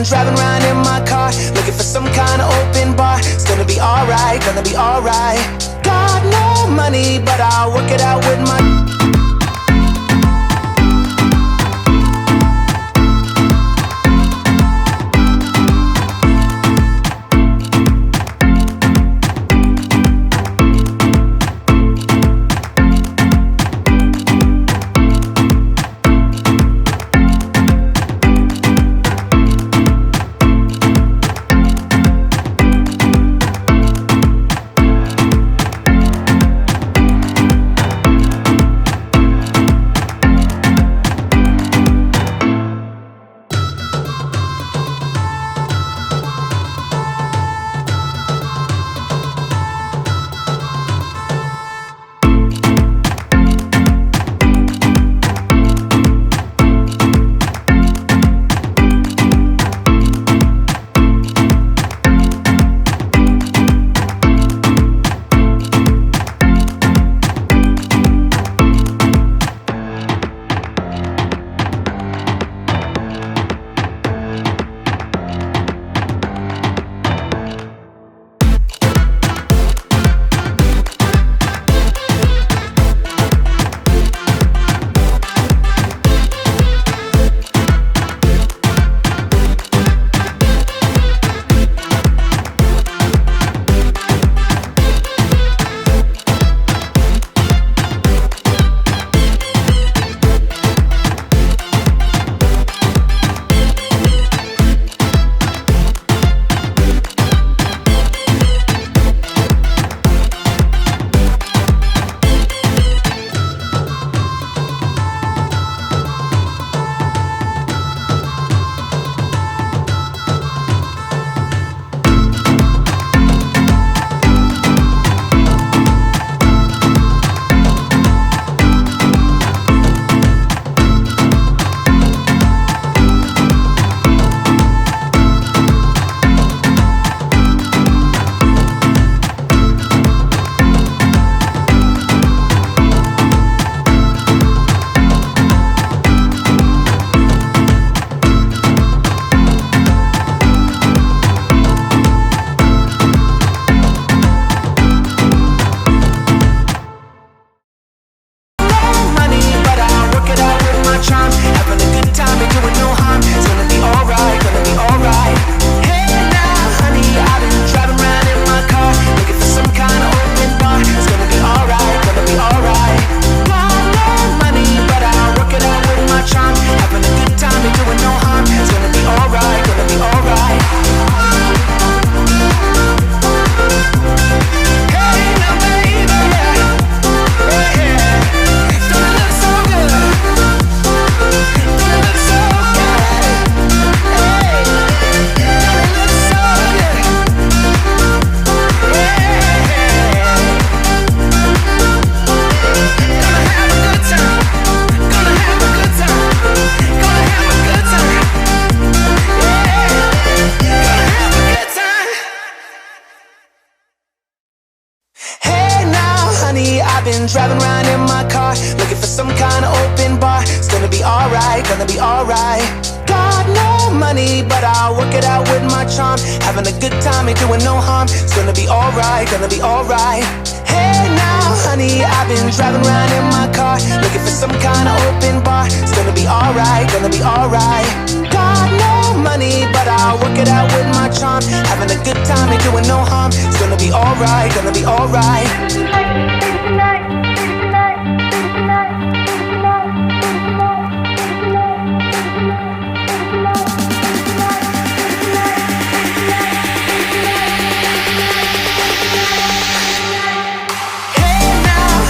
been driving around in my car, looking for some kind of open bar. It's gonna be alright, gonna be alright. Got no money, but I'll work it out with my I've been driving around in my car, looking for some kind of open bar. It's gonna be alright, gonna be alright. Got no money, but I'll work it out with my charm. Having a good time, ain't doing no harm. It's gonna be alright, gonna be alright. Hey now, honey, I've been driving around in my car, looking for some kind of open bar. It's gonna be alright, gonna be alright. Got no money, but I'll work it out with my charm. Having a good time, ain't doing no harm. It's gonna be alright, gonna be alright.